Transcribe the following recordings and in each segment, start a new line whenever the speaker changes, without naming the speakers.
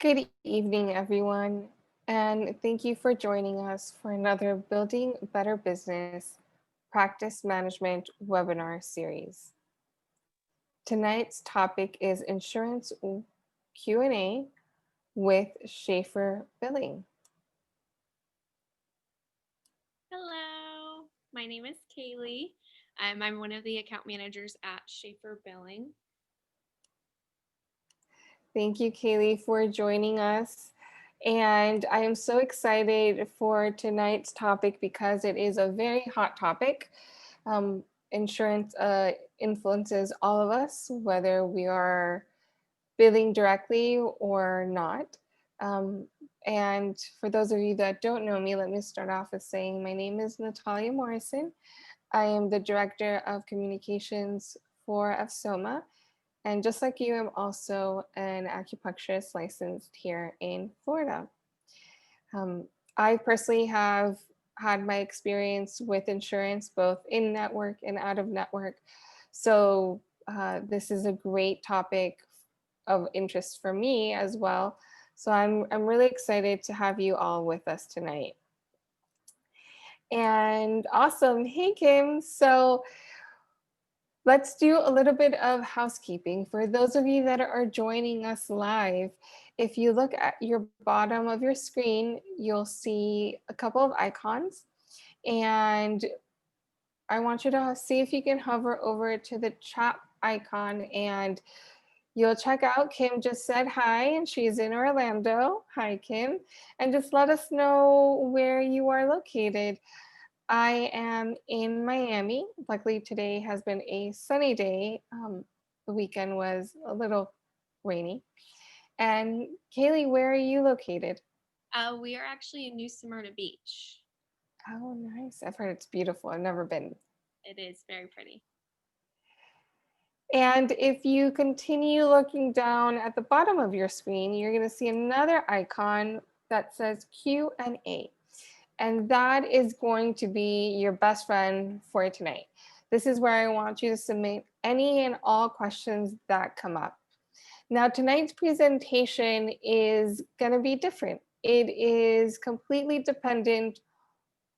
Good evening, everyone, and thank you for joining us for another Building Better Business Practice Management webinar series. Tonight's topic is Insurance Q&A with Shafer Billing.
Hello, my name is Kaylee. I'm one of the account managers at Shafer Billing.
Thank you, Kaylee, for joining us. And I am so excited for tonight's topic because it is a very hot topic. Insurance influences all of us, whether we are billing directly or not. Um, and for those of you that don't know me, let me start off with saying my name is Natalia Morrison. I am the Director of Communications for FSOMA. And just like you, I'm also an acupuncturist licensed here in Florida. I personally have had my experience with insurance, both in network and out of network. So this is a great topic of interest for me as well. So I'm really excited to have you all with us tonight. And awesome. Hey, Kim. So let's do a little bit of housekeeping. For those of you that are joining us live, if you look at your bottom of your screen, you'll see a couple of icons. And I want you to see if you can hover over to the chat icon and you'll check out Kim just said hi and she's in Orlando. Hi, Kim. And just let us know where you are located. I am in Miami. Luckily, today has been a sunny day. The weekend was a little rainy. And Kaylee, where are you located?
We are actually in New Smyrna Beach.
Oh, nice. I've heard it's beautiful. I've never been.
It is very pretty.
And if you continue looking down at the bottom of your screen, you're going to see another icon that says Q&A. And that is going to be your best friend for tonight. This is where I want you to submit any and all questions that come up. Now, tonight's presentation is going to be different. It is completely dependent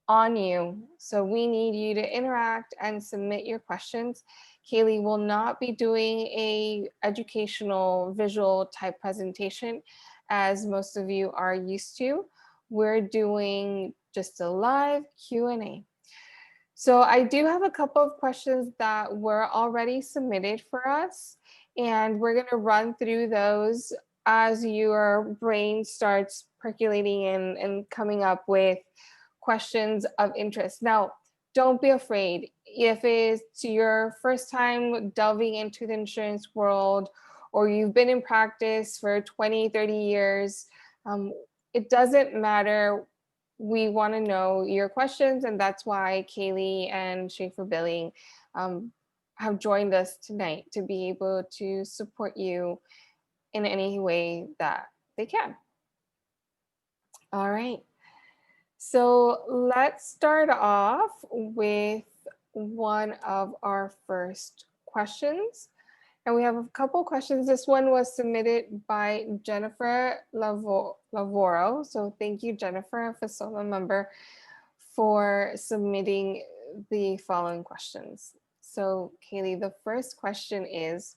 on you. So we need you to interact and submit your questions. Kaylee will not be doing a educational visual type presentation as most of you are used to. We're doing just a live Q&A. So I do have a couple of questions that were already submitted for us, and we're going to run through those as your brain starts percolating and coming up with questions of interest. Now, don't be afraid. If it's your first time delving into the insurance world, or you've been in practice for 20, 30 years, it doesn't matter. We want to know your questions, and that's why Kaylee and Shafer Billing have joined us tonight to be able to support you in any way that they can. All right. So let's start off with one of our first questions. And we have a couple questions. This one was submitted by Jennifer Lavoro. So thank you, Jennifer, a FSOMA member, for submitting the following questions. So Kaylee, the first question is,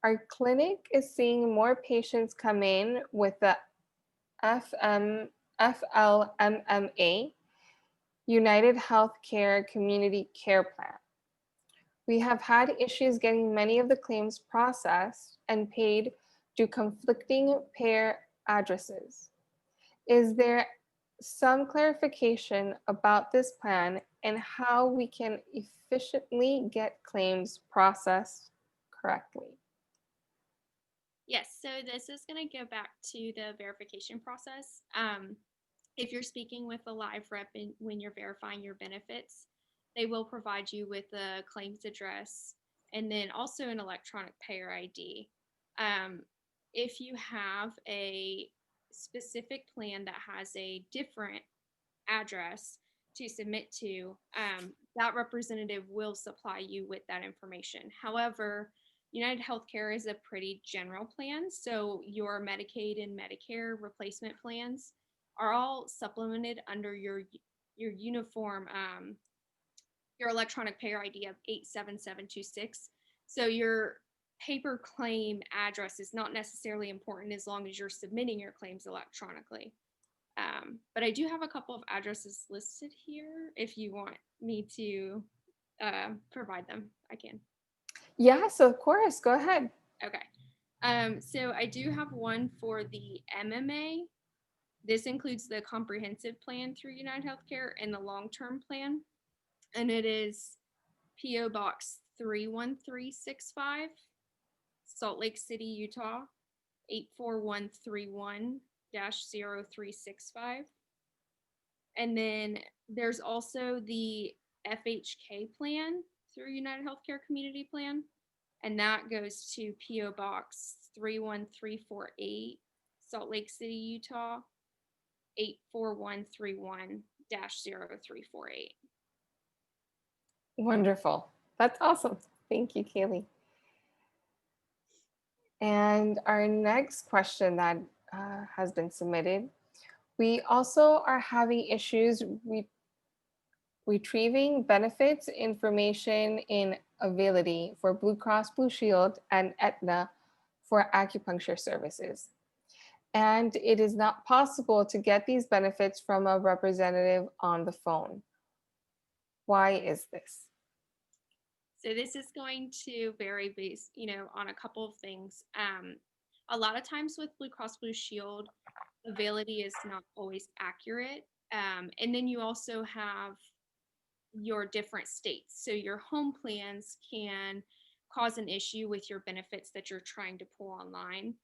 our clinic is seeing more patients come in with the FLMMA, United Healthcare Community Care Plan. We have had issues getting many of the claims processed and paid due conflicting payer addresses. Is there some clarification about this plan and how we can efficiently get claims processed correctly?
Yes, so this is going to go back to the verification process. If you're speaking with a live rep and when you're verifying your benefits, they will provide you with a claims address and then also an electronic payer ID. If you have a specific plan that has a different address to submit to, that representative will supply you with that information. However, United Healthcare is a pretty general plan, so your Medicaid and Medicare replacement plans are all supplemented under your uniform your electronic payer ID of 87726. So your paper claim address is not necessarily important as long as you're submitting your claims electronically. But I do have a couple of addresses listed here. If you want me to provide them, I can.
Yes, of course. Go ahead.
Okay. So I do have one for the MMA. This includes the comprehensive plan through United Healthcare and the long-term plan. And it is P.O. Box 31365, Salt Lake City, Utah, 84131-0365. And then there's also the FHK plan through United Healthcare Community Plan, and that goes to P.O. Box 31348, Salt Lake City, Utah, 84131-0348.
Wonderful. That's awesome. Thank you, Kaylee. And our next question that has been submitted, we also are having issues retrieving benefits information in Availity for Blue Cross Blue Shield and Aetna for acupuncture services. And it is not possible to get these benefits from a representative on the phone. Why is this?
So this is going to vary based, on a couple of things. A lot of times with Blue Cross Blue Shield, availability is not always accurate. And then you also have your different states. So your home plans can cause an issue with your benefits that you're trying to pull online.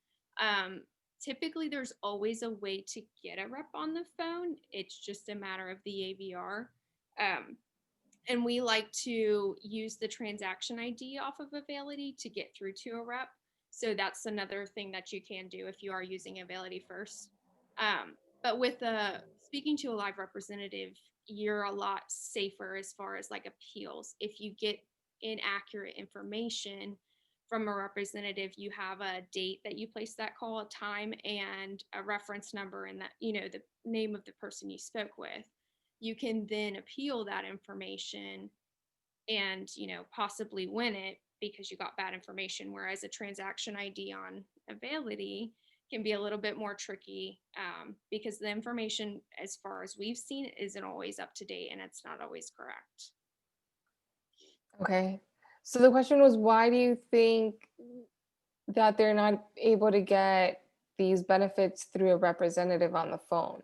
Typically, there's always a way to get a rep on the phone. It's just a matter of the AVR. And we like to use the transaction ID off of Availity to get through to a rep. So that's another thing that you can do if you are using Availity first. But with speaking to a live representative, you're a lot safer as far as like appeals. If you get inaccurate information from a representative, you have a date that you place that call, a time, and a reference number, and that, the name of the person you spoke with. You can then appeal that information and, possibly win it because you got bad information. Whereas a transaction ID on Availity can be a little bit more tricky because the information, as far as we've seen, isn't always up to date and it's not always correct.
Okay. So the question was, why do you think that they're not able to get these benefits through a representative on the phone?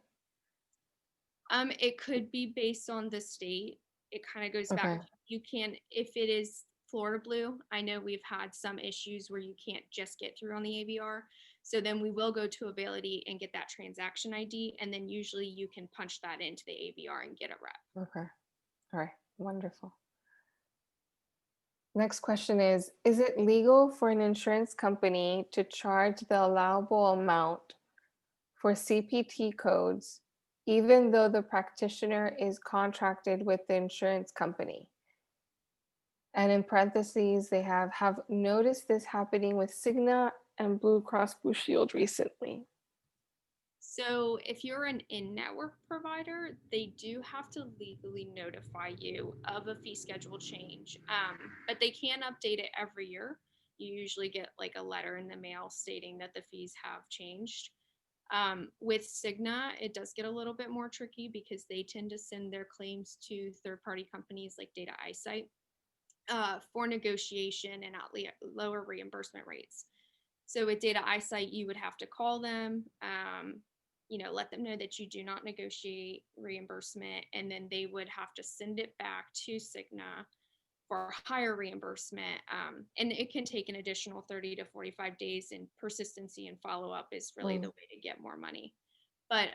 It could be based on the state. It kind of goes back.
Okay.
You can, if it is Florida Blue, I know we've had some issues where you can't just get through on the AVR. So then we will go to Availity and get that transaction ID, and then usually you can punch that into the AVR and get a rep.
Okay. All right. Wonderful. Next question is it legal for an insurance company to charge the allowable amount for CPT codes, even though the practitioner is contracted with the insurance company? And in parentheses, they have noticed this happening with Cigna and Blue Cross Blue Shield recently.
So if you're an in-network provider, they do have to legally notify you of a fee schedule change, but they can update it every year. You usually get like a letter in the mail stating that the fees have changed. With Cigna, it does get a little bit more tricky because they tend to send their claims to third-party companies like Data Eyesight for negotiation and at lower reimbursement rates. So with Data Eyesight, you would have to call them, let them know that you do not negotiate reimbursement, and then they would have to send it back to Cigna for higher reimbursement. And it can take an additional 30 to 45 days, and persistency and follow-up is really the way to get more money. But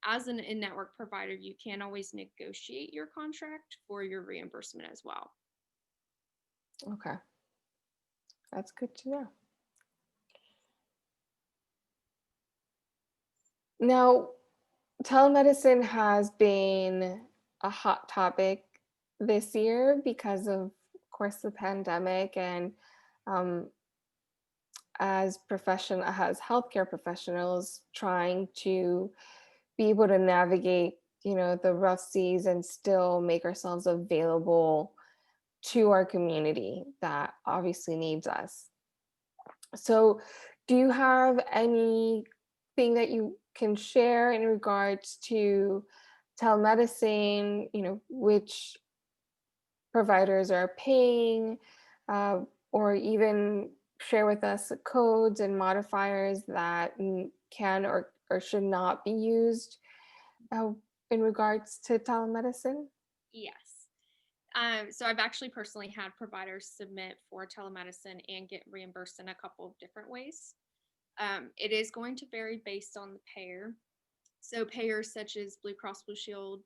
as an in-network provider, you can always negotiate your contract for your reimbursement as well.
Okay. That's good to know. Now, telemedicine has been a hot topic this year because of course, the pandemic and as healthcare professionals trying to be able to navigate, the rough seas and still make ourselves available to our community that obviously needs us. So, do you have anything that you can share in regards to telemedicine, which providers are paying, or even share with us codes and modifiers that can or should not be used uh, in regards to telemedicine?
Yes. So I've actually personally had providers submit for telemedicine and get reimbursed in a couple of different ways. It is going to vary based on the payer. So payers such as Blue Cross Blue Shield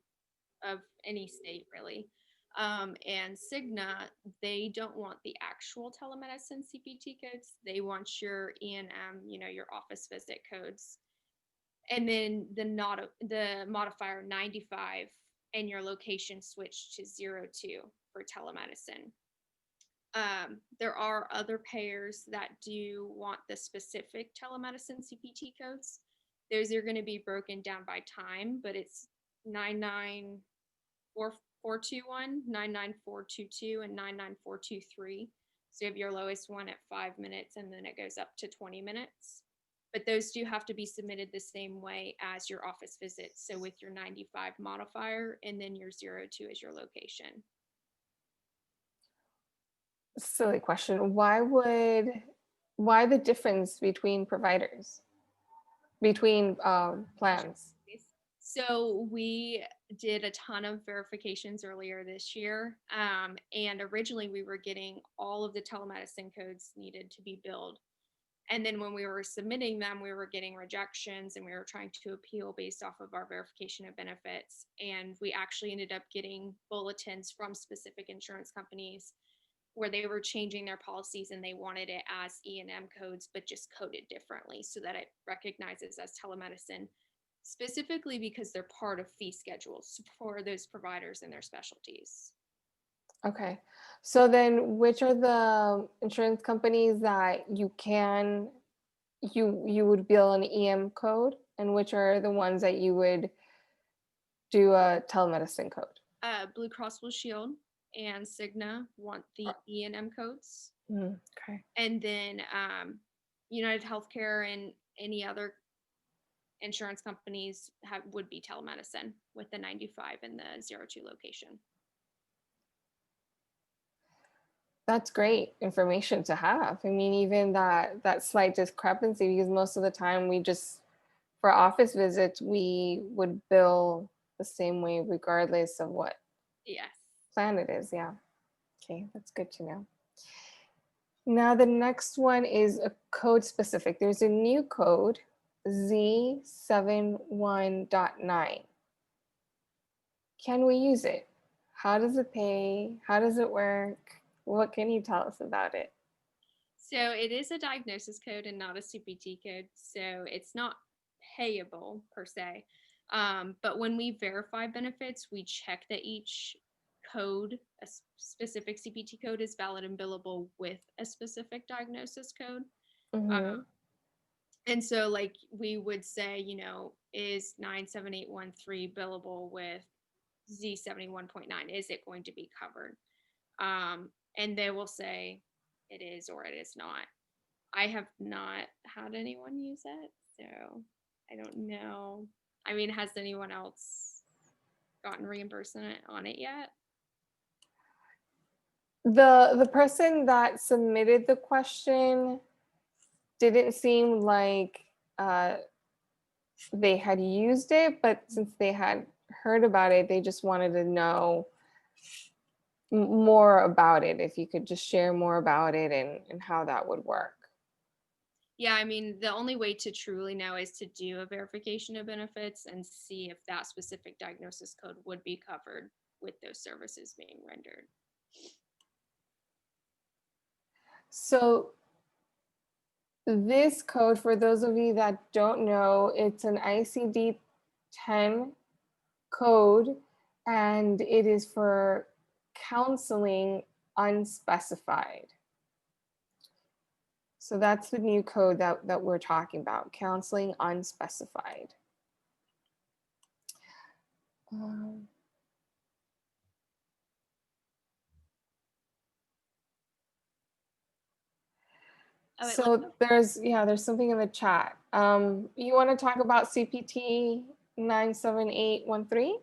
of any state really, and Cigna, they don't want the actual telemedicine CPT codes. They want your E&M, your office visit codes, and then the modifier 95 and your location switch to 02 for telemedicine. There are other payers that do want the specific telemedicine CPT codes. Those are going to be broken down by time, but it's 99421, 99422, and 99423. So you have your lowest one at 5 minutes, and then it goes up to 20 minutes. But those do have to be submitted the same way as your office visits. So with your 95 modifier, and then your 02 is your location.
Silly question. Why the difference between providers, between plans?
So we did a ton of verifications earlier this year. And originally we were getting all of the telemedicine codes needed to be billed. And then when we were submitting them, we were getting rejections and we were trying to appeal based off of our verification of benefits. And we actually ended up getting bulletins from specific insurance companies where they were changing their policies and they wanted it as E&M codes, but just coded differently so that it recognizes as telemedicine, specifically because they're part of fee schedules for those providers and their specialties.
Okay. So then which are the insurance companies that you would bill an EM code, and which are the ones that you would do a telemedicine code?
Blue Cross Blue Shield and Cigna want the E&M codes.
Okay.
And then United Healthcare and any other insurance companies would be telemedicine with the 95 and the 02 location.
That's great information to have. I mean, even that slight discrepancy, because most of the time for office visits, we would bill the same way regardless of what
Yes.
plan it is. Yeah. Okay, that's good to know. Now the next one is a code specific. There's a new code, Z71.9. Can we use it? How does it pay? How does it work? What can you tell us about it?
So it is a diagnosis code and not a CPT code. So it's not payable per se. But when we verify benefits, we check that each code, a specific CPT code, is valid and billable with a specific diagnosis code.
Mm-hmm.
And so, like, we would say, is 97813 billable with Z71.9? Is it going to be covered? And they will say it is or it is not. I have not had anyone use it, so I don't know. I mean, has anyone else gotten reimbursement on it yet?
The person that submitted the question didn't seem like they had used it, but since they had heard about it, they just wanted to know more about it. If you could just share more about it and how that would work.
Yeah, I mean, the only way to truly know is to do a verification of benefits and see if that specific diagnosis code would be covered with those services being rendered.
So this code, for those of you that don't know, it's an ICD-10 code, and it is for counseling unspecified. So that's the new code that we're talking about, counseling unspecified. Um,
Oh, it looks
so there's something in the chat. You want to talk about CPT 97813?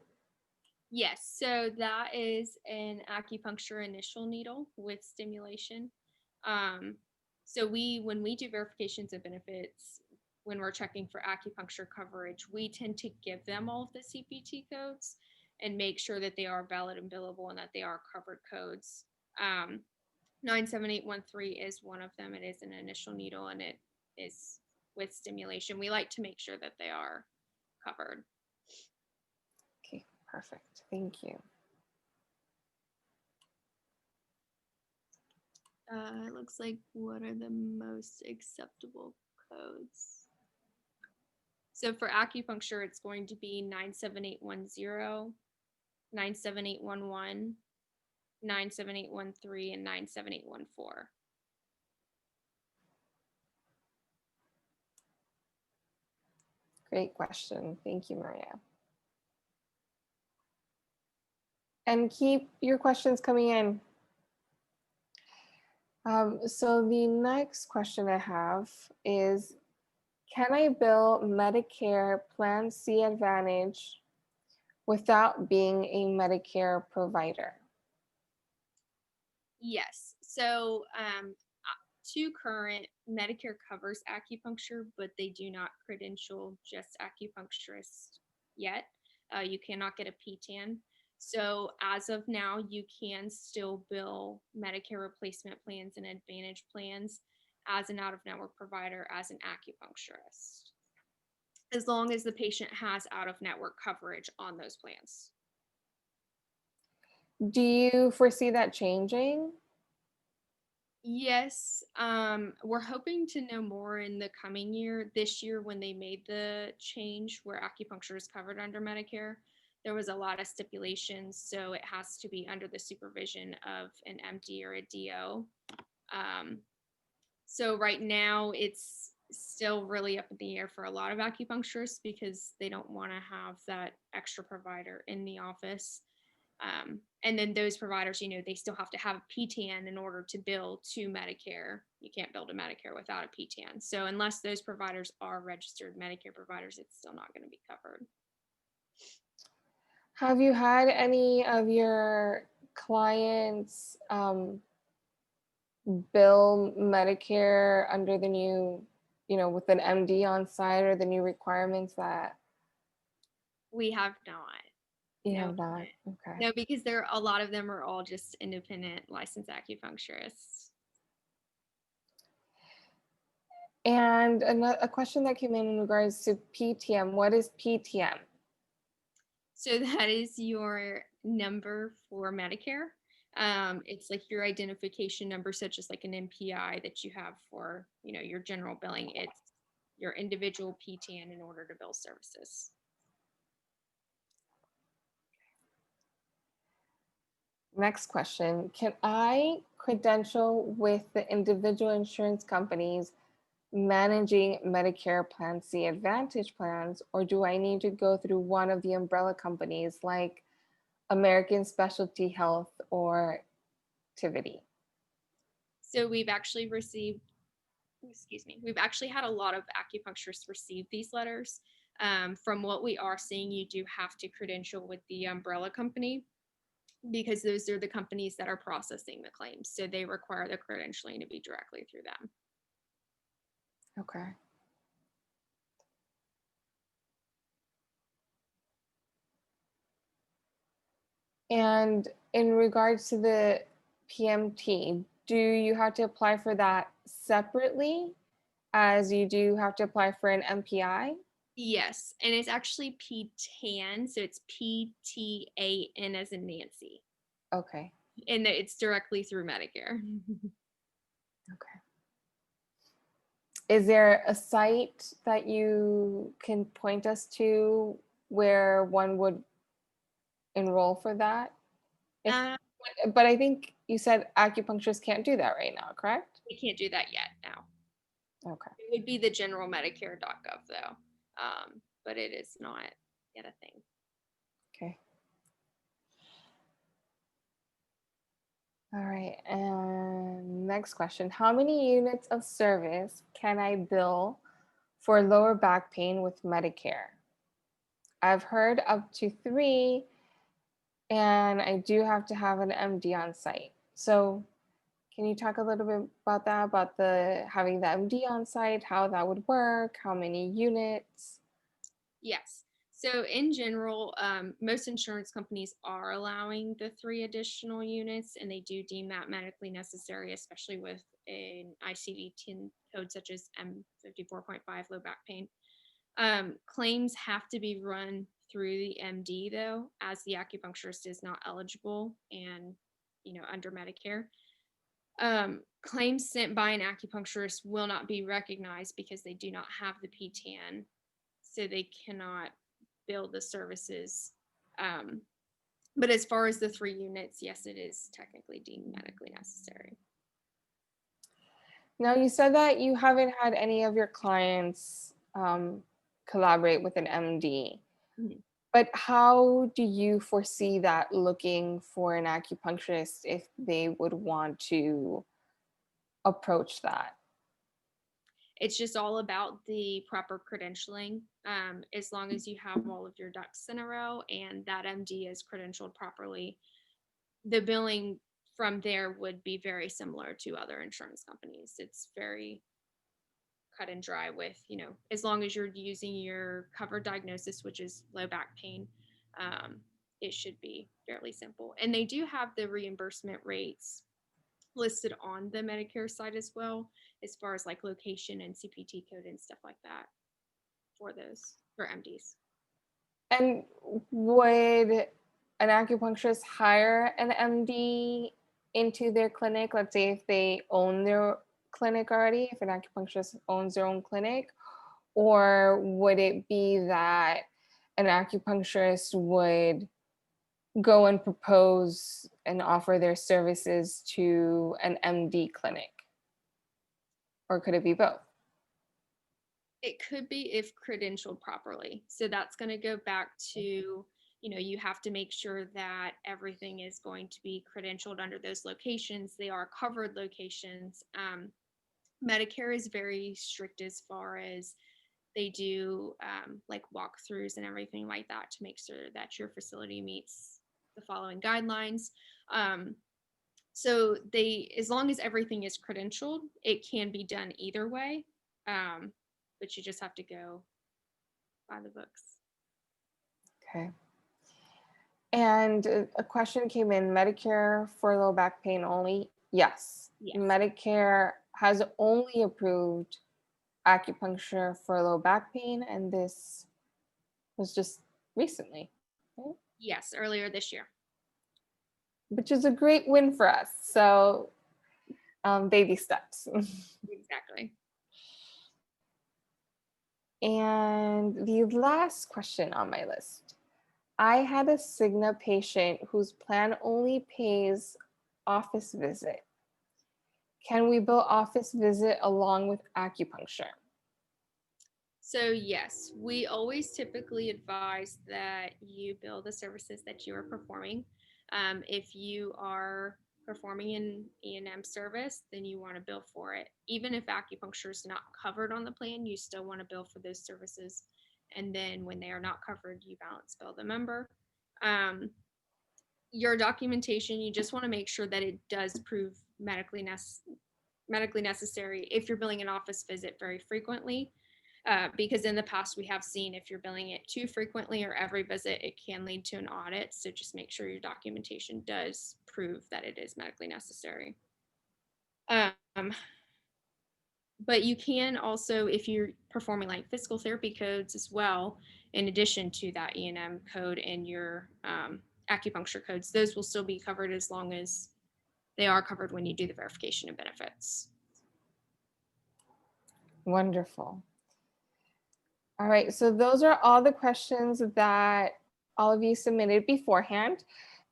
yes. So that is an acupuncture initial needle with stimulation. Um, so when we do verifications of benefits, when we're checking for acupuncture coverage, we tend to give them all of the CPT codes and make sure that they are valid and billable and that they are covered codes. 97813 is one of them. It is an initial needle and it is with stimulation. We like to make sure that they are covered.
Okay, perfect. Thank you.
It looks like what are the most acceptable codes? So for acupuncture, it's going to be 97810, 97811, 97813, and 97814.
Great question. Thank you, Maria. And keep your questions coming in. So the next question I have is, can I bill Medicare Plan C Advantage without being a Medicare provider?
Yes. So to current, Medicare covers acupuncture, but they do not credential just acupuncturists yet. You cannot get a PTAN. So as of now, you can still bill Medicare replacement plans and Advantage plans as an out-of-network provider as an acupuncturist, as long as the patient has out-of-network coverage on those plans.
Do you foresee that changing?
Yes, we're hoping to know more in the coming year. This year, when they made the change where acupuncture is covered under Medicare, there was a lot of stipulations, so it has to be under the supervision of an MD or a DO. Um, so right now, it's still really up in the air for a lot of acupuncturists because they don't want to have that extra provider in the office. And then those providers, they still have to have a PTAN in order to bill to Medicare. You can't bill to Medicare without a PTAN. So unless those providers are registered Medicare providers, it's still not going to be covered.
Have you had any of your clients bill Medicare under the new, with an MD on site or the new requirements that
We have not.
you
No,
have not? Okay.
no, because a lot of them are all just independent licensed acupuncturists.
And a question that came in regards to PTM. What is PTM?
So that is your number for Medicare. It's like your identification number, such as like an MPI that you have for, your general billing. It's your individual PTN in order to bill services.
Next question. Can I credential with the individual insurance companies managing Medicare Plan C Advantage plans, or do I need to go through one of the umbrella companies like American Specialty Health or Tivity?
So we've actually we've actually had a lot of acupuncturists receive these letters. From what we are seeing, you do have to credential with the umbrella company because those are the companies that are processing the claims. So they require the credentialing to be directly through them.
Okay. And in regards to the PMT, do you have to apply for that separately as you do have to apply for an MPI?
Yes, and it's actually PTAN, so it's PTAN as in Nancy,
Okay.
and it's directly through Medicare.
Okay. Is there a site that you can point us to where one would enroll for that? If,
Uh,
but I think you said acupuncturists can't do that right now, correct?
we can't do that yet now.
Okay.
It would be the general Medicare.gov though, but it is not yet a thing.
Okay. All right. And next question. How many units of service can I bill for lower back pain with Medicare? I've heard up to 3, and I do have to have an MD on site. So can you talk a little bit about that, about the having the MD on site, how that would work, how many units?
Yes. So in general, most insurance companies are allowing the 3 additional units, and they do deem that medically necessary, especially with an ICD-10 code such as M54.5, low back pain. Claims have to be run through the MD though, as the acupuncturist is not eligible and under Medicare. Claims sent by an acupuncturist will not be recognized because they do not have the PTAN, so they cannot bill the services. But as far as the 3 units, yes, it is technically deemed medically necessary.
Now, you said that you haven't had any of your clients collaborate with an MD,
Mhm.
but how do you foresee that looking for an acupuncturist if they would want to approach that?
It's just all about the proper credentialing. As long as you have all of your ducks in a row and that MD is credentialed properly, the billing from there would be very similar to other insurance companies. It's very cut and dry with, as long as you're using your covered diagnosis, which is low back pain, it should be fairly simple. And they do have the reimbursement rates listed on the Medicare side as well, as far as like location and CPT code and stuff like that for those for MDs.
And would an acupuncturist hire an MD into their clinic? Let's say if they own their clinic already, if an acupuncturist owns their own clinic, or would it be that an acupuncturist would go and propose and offer their services to an MD clinic? Or could it be both?
It could be if credentialed properly. So that's going to go back to, you have to make sure that everything is going to be credentialed under those locations. They are covered locations. Medicare is very strict as far as they do like walkthroughs and everything like that to make sure that your facility meets the following guidelines. So as long as everything is credentialed, it can be done either way. But you just have to go by the books.
Okay. And a question came in, Medicare for low back pain only? Yes.
Yes.
Medicare has only approved acupuncture for low back pain, and this was just recently, right?
Yes, earlier this year.
Which is a great win for us. So, baby steps.
Exactly.
And the last question on my list, I had a Cigna patient whose plan only pays office visit. Can we bill office visit along with acupuncture?
So yes, we always typically advise that you bill the services that you are performing. If you are performing an E&M service, then you want to bill for it. Even if acupuncture is not covered on the plan, you still want to bill for those services. And then when they are not covered, you balance bill the member. Your documentation, you just want to make sure that it does prove medically necessary if you're billing an office visit very frequently. Because in the past we have seen if you're billing it too frequently or every visit, it can lead to an audit. So just make sure your documentation does prove that it is medically necessary. But you can also, if you're performing like physical therapy codes as well, in addition to that E&M code and your acupuncture codes, those will still be covered as long as they are covered when you do the verification of benefits.
Wonderful. All right, so those are all the questions that all of you submitted beforehand.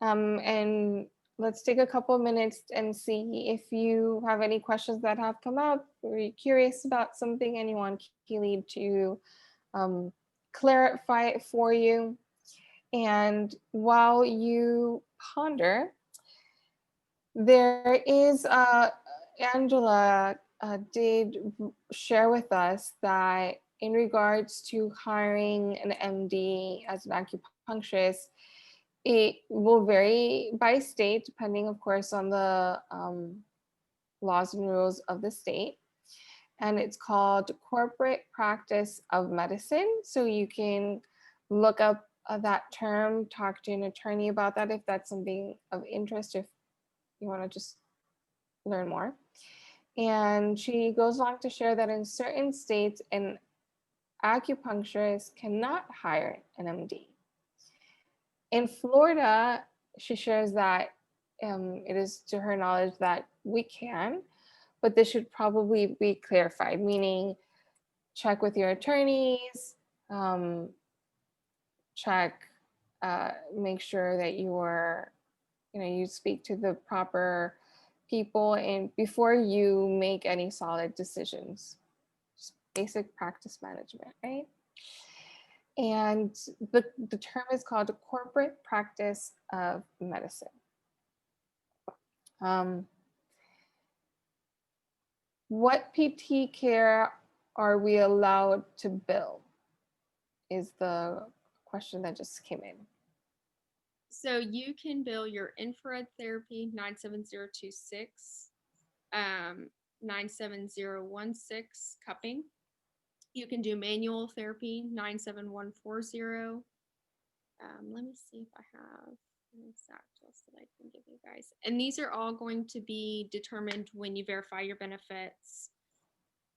And let's take a couple minutes and see if you have any questions that have come up, or you're curious about something and you want Keely to um, clarify it for you. And while you ponder, there is Angela did share with us that in regards to hiring an MD as an acupuncturist, it will vary by state, depending, of course, on the laws and rules of the state. And it's called corporate practice of medicine. So you can look up that term, talk to an attorney about that if that's something of interest, if you want to just learn more. And she goes on to share that in certain states, an acupuncturist cannot hire an MD. In Florida, she shares that it is to her knowledge that we can, but this should probably be clarified, meaning check with your attorneys, um, check, make sure that you speak to the proper people and before you make any solid decisions. Just basic practice management, right? And the term is called corporate practice of medicine. Um, what PT care are we allowed to bill is the question that just came in.
So you can bill your infrared therapy 97026, 97016 cupping. You can do manual therapy 97140. Let me see if I have an exact list that I can give you guys. And these are all going to be determined when you verify your benefits.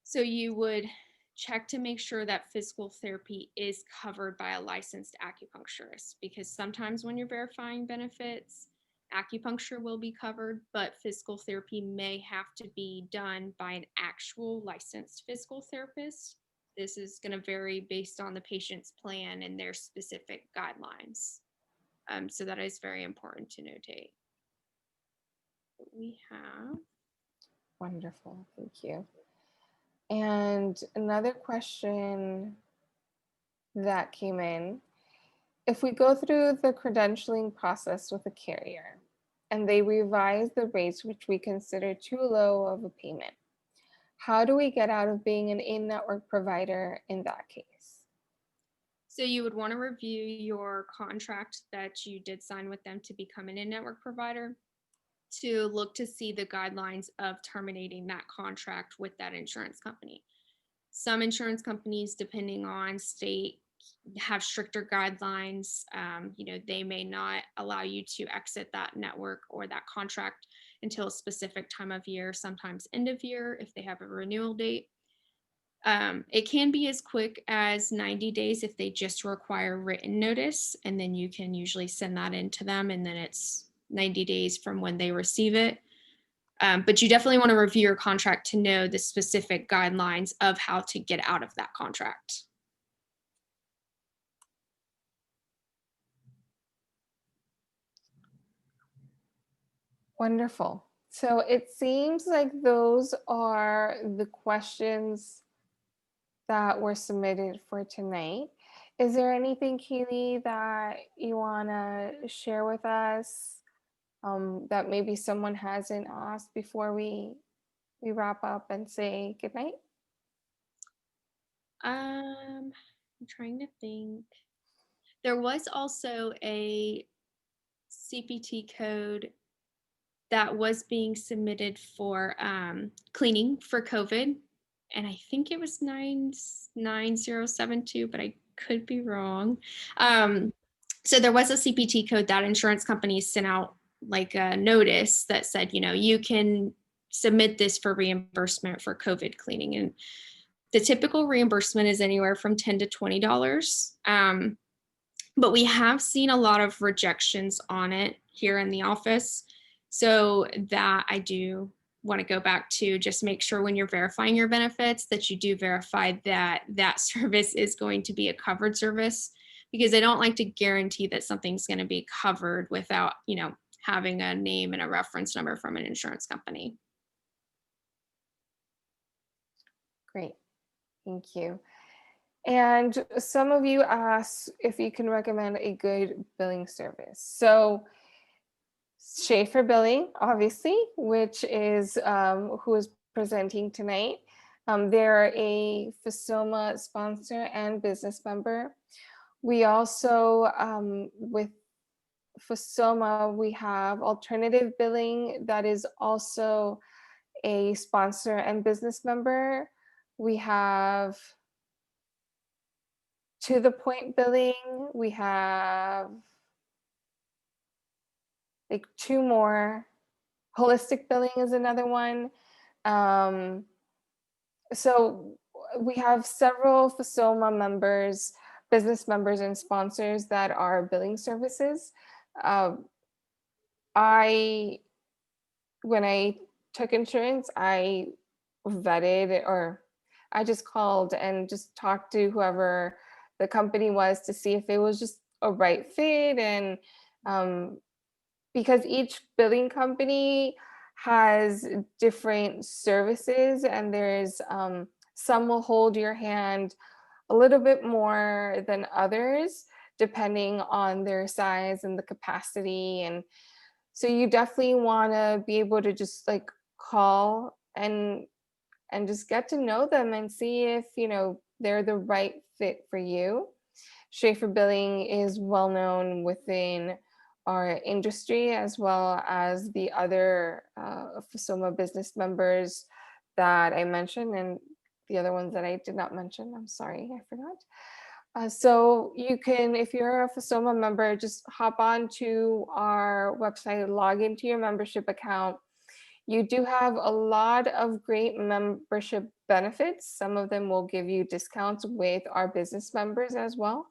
So you would check to make sure that physical therapy is covered by a licensed acupuncturist, because sometimes when you're verifying benefits, acupuncture will be covered, but physical therapy may have to be done by an actual licensed physical therapist. This is going to vary based on the patient's plan and their specific guidelines. So that is very important to notate. We have.
Wonderful, thank you. And another question that came in, if we go through the credentialing process with a carrier and they revise the rates which we consider too low of a payment, how do we get out of being an in-network provider in that case?
So you would want to review your contract that you did sign with them to become an in-network provider, to look to see the guidelines of terminating that contract with that insurance company. Some insurance companies, depending on state, have stricter guidelines. They may not allow you to exit that network or that contract until a specific time of year, sometimes end of year if they have a renewal date. It can be as quick as 90 days if they just require written notice, and then you can usually send that in to them, and then it's 90 days from when they receive it. But you definitely want to review your contract to know the specific guidelines of how to get out of that contract.
Wonderful. So it seems like those are the questions that were submitted for tonight. Is there anything, Keely, that you want to share with us that maybe someone hasn't asked before we wrap up and say goodnight?
I'm trying to think. There was also a CPT code that was being submitted for cleaning for COVID. And I think it was 99072, but I could be wrong. So there was a CPT code that insurance companies sent out, like a notice that said, you can submit this for reimbursement for COVID cleaning. And the typical reimbursement is anywhere from $10 to $20. But we have seen a lot of rejections on it here in the office. So that I do want to go back to, just make sure when you're verifying your benefits that you do verify that that service is going to be a covered service, because I don't like to guarantee that something's going to be covered without, having a name and a reference number from an insurance company.
Great. Thank you. And some of you asked if you can recommend a good billing service. So Shafer Billing, obviously, which is who is presenting tonight. They're a FSOMA sponsor and business member. We also, with FSOMA, we have Alternative Billing that is also a sponsor and business member. We have To the Point Billing. We have like two more. Holistic Billing is another one. Um, so we have several FSOMA members, business members, and sponsors that are billing services. Uh, I, when I took insurance, I vetted, or I just called and just talked to whoever the company was to see if it was just a right fit. And um, because each billing company has different services, and there's some will hold your hand a little bit more than others depending on their size and the capacity. And so you definitely want to be able to just like call and just get to know them and see if they're the right fit for you. Shafer Billing is well known within our industry, as well as the other FSOMA business members that I mentioned, and the other ones that I did not mention. I'm sorry, I forgot. So you can, if you're a FSOMA member, just hop on to our website, log into your membership account. You do have a lot of great membership benefits. Some of them will give you discounts with our business members as well.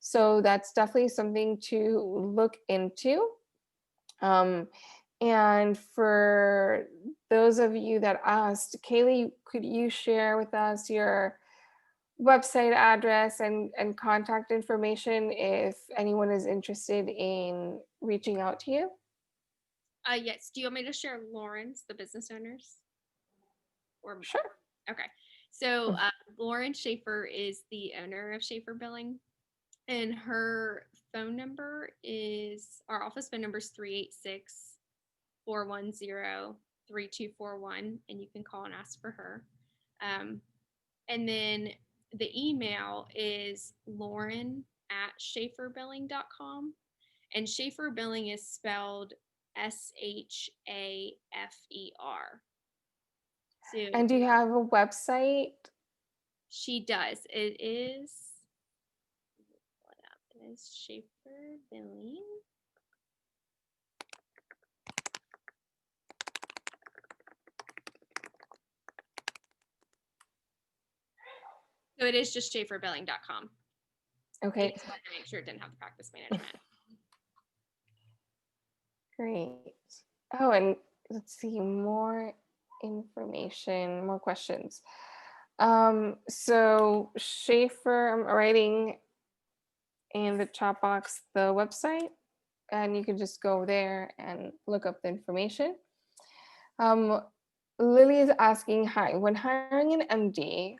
So that's definitely something to look into. Um, and for those of you that asked, Kaylee, could you share with us your website address and contact information if anyone is interested in reaching out to you?
Yes. Do you want me to share Lauren's, the business owners? Or
Sure.
okay. So Lauren Schaefer is the owner of Shafer Billing, and her phone number is our office phone number is 386-410-3241, and you can call and ask for her. And then the email is lauren@shaferbilling.com, and Shafer Billing is spelled SHAFER. So
And do you have a website?
she does. It is, what up? It is Shafer Billing. So it is just shaferbilling.com.
Okay,
I just wanted to make sure it didn't have the practice management.
great. Oh, and let's see, more information, more questions. So Schaefer, I'm writing in the chat box the website, and you can just go there and look up the information. Um, Lily is asking, hi, when hiring an MD,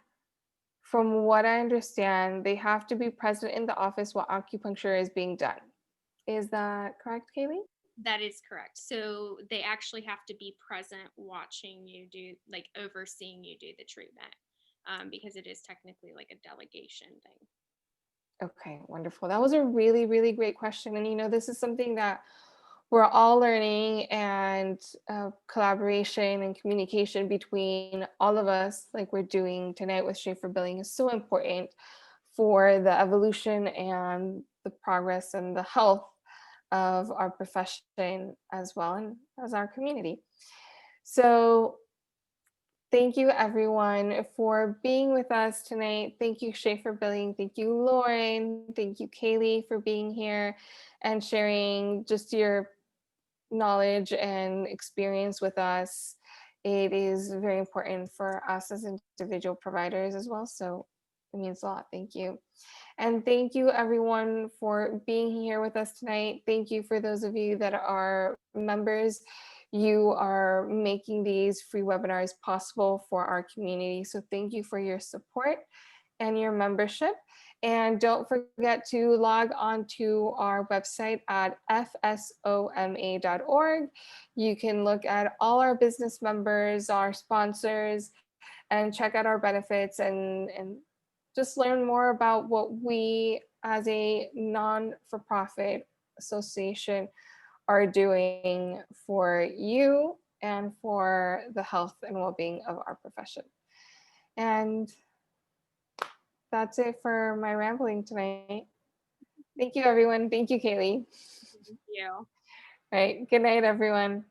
from what I understand, they have to be present in the office while acupuncture is being done. Is that correct, Kaylee?
That is correct. So they actually have to be present watching you do, like overseeing you do the treatment, because it is technically like a delegation thing.
Okay, wonderful. That was a really, really great question. And this is something that we're all learning, and collaboration and communication between all of us, like we're doing tonight with Shafer Billing, is so important for the evolution and the progress and the health of our profession as well, and as our community. So thank you everyone for being with us tonight. Thank you, Shafer Billing. Thank you, Lauren. Thank you, Kaylee, for being here and sharing just your knowledge and experience with us. It is very important for us as individual providers as well. So It means a lot. Thank you. And thank you everyone for being here with us tonight. Thank you for those of you that are members. You are making these free webinars possible for our community. So thank you for your support and your membership. And don't forget to log on to our website at fsoma.org. You can look at all our business members, our sponsors, and check out our benefits and just learn more about what we as a non-for-profit association are doing for you and for the health and well-being of our profession. And that's it for my rambling tonight. Thank you, everyone. Thank you, Kaylee.
Thank you.
All right. Good night, everyone.